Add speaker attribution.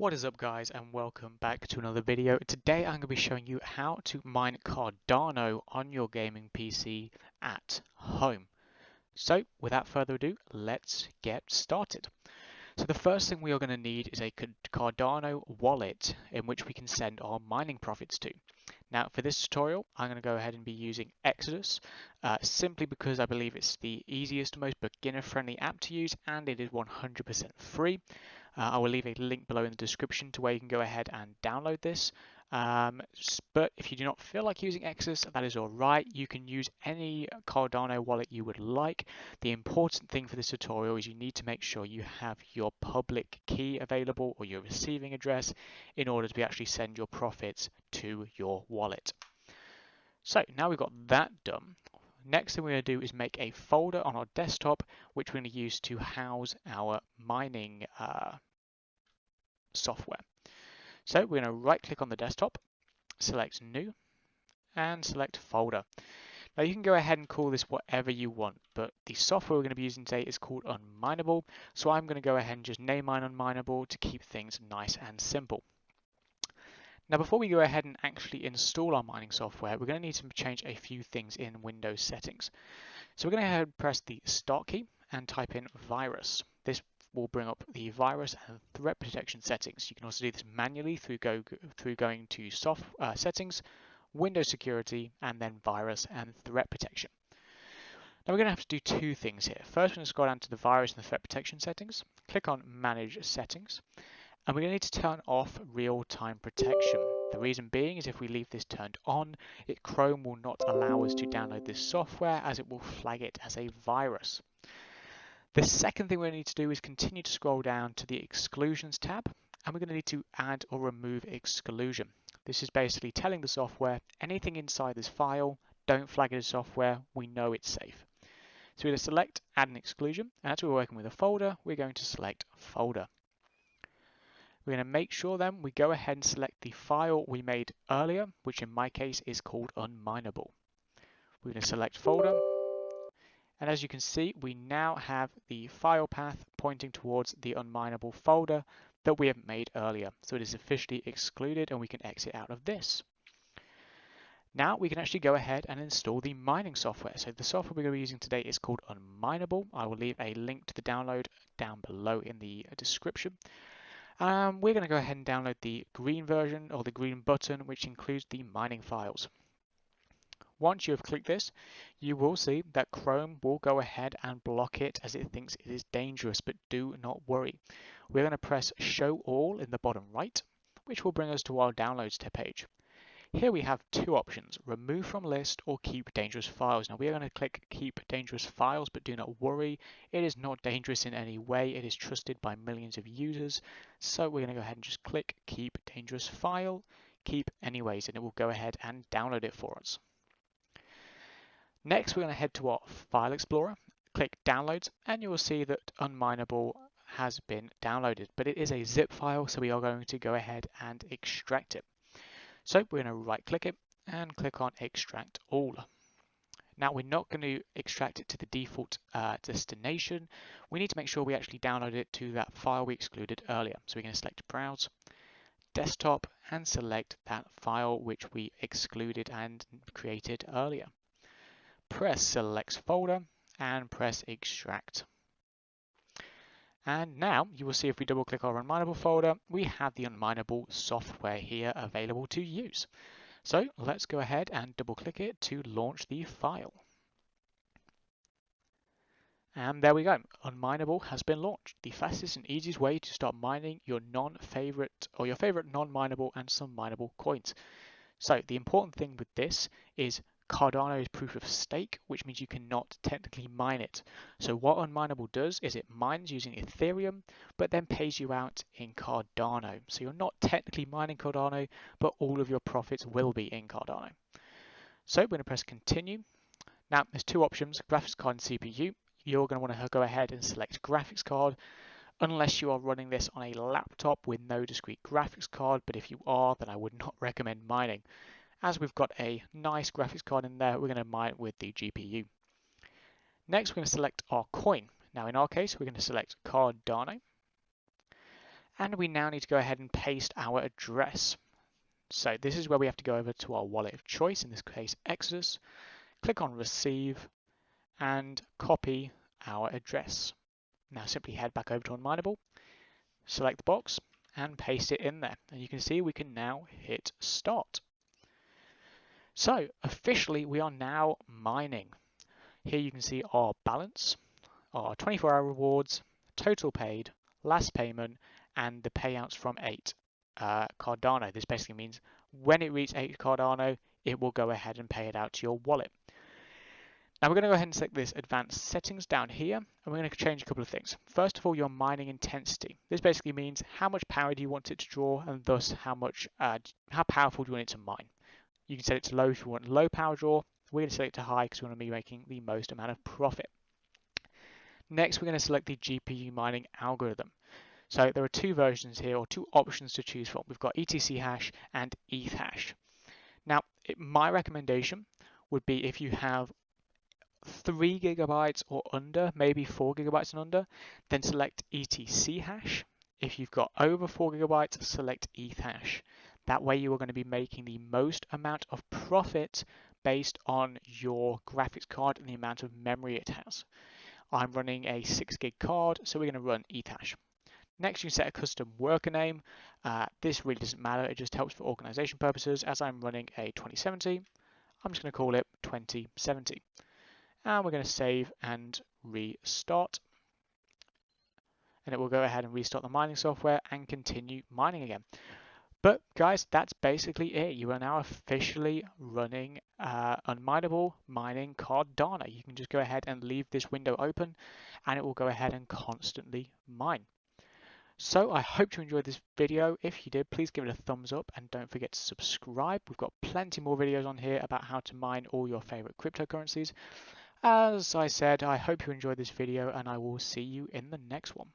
Speaker 1: What is up, guys, and welcome back to another video. Today I'm going to be showing you how to mine Cardano on your gaming PC at home. So without further ado, let's get started. So the first thing we are going to need is a Cardano wallet in which we can send our mining profits to. Now for this tutorial, I'm going to go ahead and be using Exodus simply because I believe it's the easiest, most beginner-friendly app to use, and it is 100% free. I will leave a link below in the description to where you can go ahead and download this. But if you do not feel like using Exodus, that is alright. You can use any Cardano wallet you would like. The important thing for this tutorial is you need to make sure you have your public key available or your receiving address in order to actually send your profits to your wallet. So now we've got that done. Next thing we're going to do is make a folder on our desktop, which we're going to use to house our mining software. So we're going to right click on the desktop, select new, and select folder. Now you can go ahead and call this whatever you want, but the software we're going to be using today is called Unminerable. So I'm going to go ahead and just name mine Unminerable to keep things nice and simple. Now before we go ahead and actually install our mining software, we're going to need to change a few things in Windows settings. So we're going to go ahead and press the start key and type in virus. This will bring up the virus and threat protection settings. You can also do this manually through going to settings, Windows security, and then virus and threat protection. Now we're going to have to do two things here. First, we're going to scroll down to the virus and the threat protection settings, click on manage settings, and we're going to need to turn off real-time protection. The reason being is if we leave this turned on, Chrome will not allow us to download this software as it will flag it as a virus. The second thing we need to do is continue to scroll down to the exclusions tab, and we're going to need to add or remove exclusion. This is basically telling the software anything inside this file, don't flag it as software, we know it's safe. So we're going to select add an exclusion, and as we're working with a folder, we're going to select folder. We're going to make sure then we go ahead and select the file we made earlier, which in my case is called Unminerable. We're going to select folder, and as you can see, we now have the file path pointing towards the Unminerable folder that we have made earlier. So it is officially excluded and we can exit out of this. Now we can actually go ahead and install the mining software. So the software we're going to be using today is called Unminerable. I will leave a link to the download down below in the description. We're going to go ahead and download the green version or the green button, which includes the mining files. Once you have clicked this, you will see that Chrome will go ahead and block it as it thinks it is dangerous, but do not worry. We're going to press show all in the bottom right, which will bring us to our downloads page. Here we have two options, remove from list or keep dangerous files. Now we are going to click keep dangerous files, but do not worry, it is not dangerous in any way. It is trusted by millions of users. So we're going to go ahead and just click keep dangerous file, keep anyways, and it will go ahead and download it for us. Next, we're going to head to our File Explorer, click Downloads, and you will see that Unminerable has been downloaded, but it is a zip file, so we are going to go ahead and extract it. So we're going to right-click it and click on Extract All. Now we're not going to extract it to the default destination. We need to make sure we actually download it to that file we excluded earlier. So we're going to select Browse, Desktop, and select that file which we excluded and created earlier. Press Select Folder and press Extract. And now you will see if we double click our Unminerable folder, we have the Unminerable software here available to use. So let's go ahead and double click it to launch the file. And there we go, Unminerable has been launched. The fastest and easiest way to start mining your your favorite non-mineable and some mineable coins. So the important thing with this is Cardano is proof of stake, which means you cannot technically mine it. So what Unminerable does is it mines using Ethereum, but then pays you out in Cardano. So you're not technically mining Cardano, but all of your profits will be in Cardano. So we're going to press continue. Now there's two options, graphics card and CPU. You're going to want to go ahead and select graphics card, unless you are running this on a laptop with no discrete graphics card, but if you are, then I would not recommend mining. As we've got a nice graphics card in there, we're going to mine it with the GPU. Next, we're going to select our coin. Now, in our case, we're going to select Cardano. And we now need to go ahead and paste our address. So this is where we have to go over to our wallet of choice, in this case Exodus, click on receive and copy our address. Now simply head back over to Unminerable, select the box and paste it in there. And you can see we can now hit start. So officially we are now mining. Here you can see our balance, our 24-hour rewards, total paid, last payment, and the payouts from 8 Cardano. This basically means when it reaches 8 Cardano, it will go ahead and pay it out to your wallet. Now we're going to go ahead and select this advanced settings down here, and we're going to change a couple of things. First of all, your mining intensity. This basically means how much power do you want it to draw, and thus how powerful do you want it to mine. You can set it to low if you want low power draw. We're going to set it to high because we want to be making the most amount of profit. Next, we're going to select the GPU mining algorithm. So there are two versions here, or two options to choose from. We've got ETC hash and ETH hash. Now, my recommendation would be if you have 3 gigabytes or under, maybe 4 gigabytes and under, then select ETC hash. If you've got over 4 gigabytes, select ETH hash. That way you are going to be making the most amount of profit based on your graphics card and the amount of memory it has. I'm running a 6 gig card, so we're going to run ETH hash. Next, you set a custom worker name. This really doesn't matter, it just helps for organization purposes. As I'm running a 2070, I'm just going to call it 2070. And we're going to save and restart. And it will go ahead and restart the mining software and continue mining again. But guys, that's basically it. You are now officially running Unminerable mining Cardano. You can just go ahead and leave this window open and it will go ahead and constantly mine. So I hope you enjoyed this video. If you did, please give it a thumbs up and don't forget to subscribe. We've got plenty more videos on here about how to mine all your favorite cryptocurrencies. As I said, I hope you enjoyed this video and I will see you in the next one.